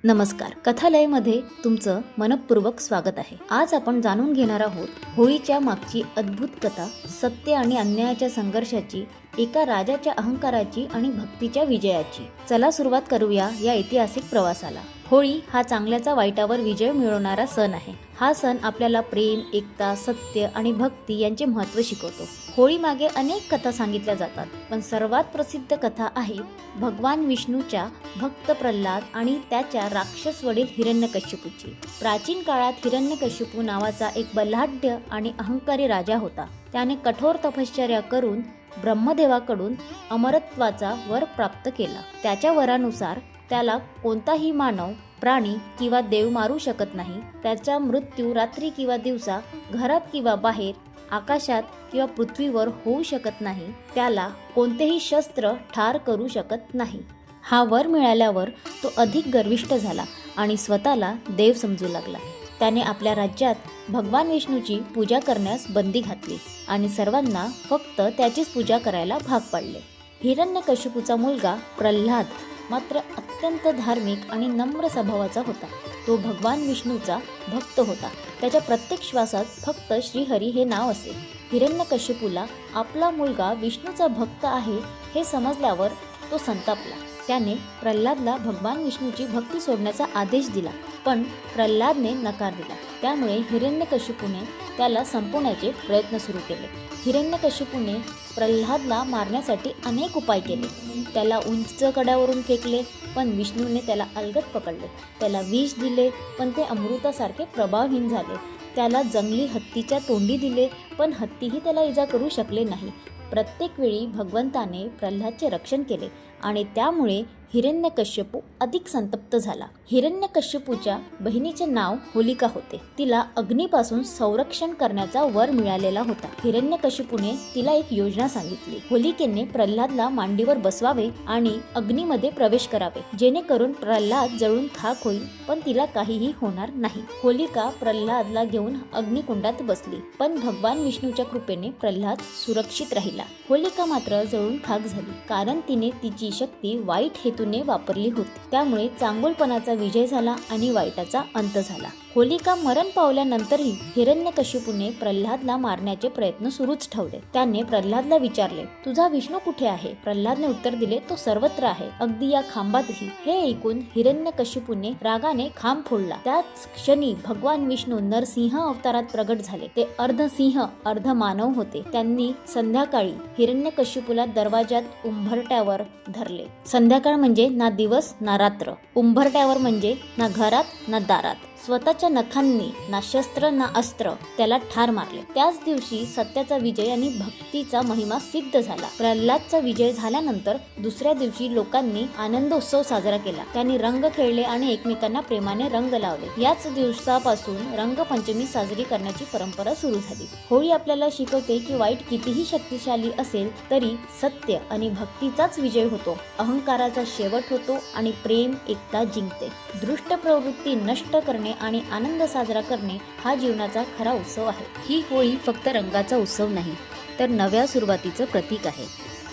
नमस्कार, कथालयमध्ये तुमचं मनपूर्वक स्वागत आहे। आज आपण जाणून घेणार आहोत होळीच्या मागची अद्भुत कथा, सत्य आणि अन्यायाच्या संघर्षाची, एका राजाच्या अहंकाराची आणि भक्तीच्या विजयाची। चला सुरुवात करूया या ऐतिहासिक प्रवासाला। होळी हा चांगल्याचा वाईटावर विजय मिळवणारा सण आहे। हा सण आपल्याला प्रेम, एकता, सत्य आणि भक्ती यांचे महत्त्व शिकवतो। होळी मागे अनेक कथा सांगितल्या जातात, पण सर्वात प्रसिद्ध कथा आहे भगवान विष्णूच्या भक्त प्रल्हाद आणि त्याच्या राक्षस वडील हिरण्यकश्यपूची। प्राचीन काळात हिरण्यकश्यपू नावाचा एक बलाढ्य आणि अहंकारी राजा होता। त्याने कठोर तपश्चर्या करून ब्रह्मदेवाकडून अमरत्वाचा वर प्राप्त केला। त्याच्या वरानुसार त्याला कोणताही मानव, प्राणी किंवा देव मारू शकत नाही। त्याचा मृत्यू रात्री किंवा दिवसा, घरात किंवा बाहेर, आकाशात किंवा पृथ्वीवर होऊ शकत नाही। त्याला कोणतेही शस्त्र ठार करू शकत नाही। हा वर मिळाल्यावर तो अधिक गर्विष्ठ झाला आणि स्वतःला देव समजू लागला। त्याने आपल्या राज्यात भगवान विष्णूची पूजा करण्यास बंदी घातली आणि सर्वांना फक्त त्याचीच पूजा करायला भाग पाडले। हिरण्यकश्यपूचा मुलगा प्रल्हाद मात्र अत्यंत धार्मिक आणि नम्र स्वभावाचा होता। तो भगवान विष्णूचा भक्त होता। त्याच्या प्रत्येक श्वासात फक्त श्रीहरी हे नाव असे। हिरण्यकश्यपूला आपला मुलगा विष्णूचा भक्त आहे हे समजल्यावर तो संतापला। त्याने प्रल्हादला भगवान विष्णूची भक्ती सोडण्याचा आदेश दिला, पण प्रल्हादने नकार दिला। त्यामुळे हिरण्यकश्यपूने त्याला संपवण्याचे प्रयत्न सुरू केले। हिरण्यकश्यपूने प्रल्हादला मारण्यासाठी अनेक उपाय केले। त्याला उंच कड्यावरून फेकले, पण विष्णूने त्याला अलगद पकडले। त्याला विष दिले, पण ते अमृतासारखे प्रभावहीन झाले। त्याला जंगली हत्तीच्या तोंडी दिले, पण हत्तीही त्याला इजा करू शकले नाही। प्रत्येक वेळी भगवंताने प्रल्हादचे रक्षण केले आणि त्यामुळे हिरण्यकश्यपू अधिक संतप्त झाला। हिरण्यकश्यपूच्या बहिणीचे नाव होलिका होते। तिला अग्नीपासून संरक्षण करण्याचा वर मिळालेला होता। हिरण्यकश्यपूने तिला एक योजना सांगितली। होलिकेने प्रल्हादला मांडीवर बसवावे आणि अग्नीमध्ये प्रवेश करावे, जेणेकरून प्रल्हाद जळून खाक होईल, पण तिला काहीही होणार नाही। होलिका प्रल्हादला घेऊन अग्निकुंडात बसली, पण भगवान विष्णूच्या कृपेने प्रल्हाद सुरक्षित राहिला। होलिका मात्र जळून खाक झाली, कारण तिने तिची शक्ती वाईट हेतूने वापरली होती। त्यामुळे चांगुलपणाचा विजय झाला आणि वाईटाचा अंत झाला। होलिका मरण पावल्यानंतरही हिरण्यकश्यपूने प्रल्हादला मारण्याचे प्रयत्न सुरूच ठेवले। त्याने प्रल्हादला विचारले, तुझा विष्णू कुठे आहे? प्रल्हादने उत्तर दिले, तो सर्वत्र आहे, अगदी या खांबातही। हे ऐकून हिरण्यकश्यपूने रागाने खांब फोडला। त्याच क्षणी भगवान विष्णू नरसिंह अवतारात प्रगट झाले। ते अर्ध सिंह अर्ध मानव होते। त्यांनी संध्याकाळी हिरण्यकश्यपूला दरवाजात उंबरट्यावर धरले। संध्याकाळ म्हणजे ना दिवस ना रात्र, उंबरट्यावर म्हणजे ना घरात ना दारात। स्वतःच्या नखांनी ना शस्त्र ना अस्त्र त्याला ठार मारले। त्याच दिवशी सत्याचा विजय आणि भक्तीचा महिमा सिद्ध झाला। प्रल्हादचा विजय झाल्यानंतर दुसऱ्या दिवशी लोकांनी आनंदोत्सव साजरा केला। त्यांनी रंग खेळले आणि एकमेकांना प्रेमाने रंग लावले। याच दिवसापासून रंगपंचमी साजरी करण्याची परंपरा सुरू झाली। होळी आपल्याला शिकवते की वाईट कितीही शक्तिशाली असेल तरी सत्य आणि भक्तीचाच विजय होतो। अहंकाराचा शेवट होतो आणि प्रेम एकता जिंकते। दृष्ट प्रवृत्ती नष्ट करणे आणि आनंद साजरा करणे हा जीवनाचा खरा उत्सव आहे। ही होळी फक्त रंगाचा उत्सव नाही, तर नव्या सुरुवातीचं प्रतीक आहे।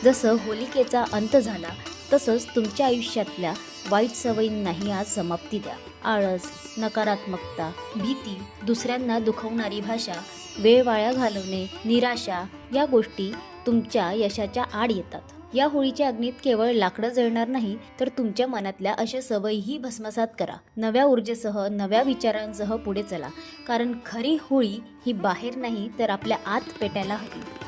जसं होलिकेचा अंत झाला, तसंच तुमच्या आयुष्यातल्या वाईट सवयींनाही आज समाप्ती द्या। आळस, नकारात्मकता, भीती, दुसऱ्यांना दुखवणारी भाषा, वेळ वाया घालवणे, निराशा या गोष्टी तुमच्या यशाच्या आड येतात। या होळीच्या अग्नीत केवळ लाकडं जळणार नाही, तर तुमच्या मनातल्या अशा सवयीही भस्मसात करा। नव्या ऊर्जेसह, नव्या विचारांसह पुढे चला, कारण खरी होळी ही बाहेर नाही तर आपल्या आत पेटायला हवी।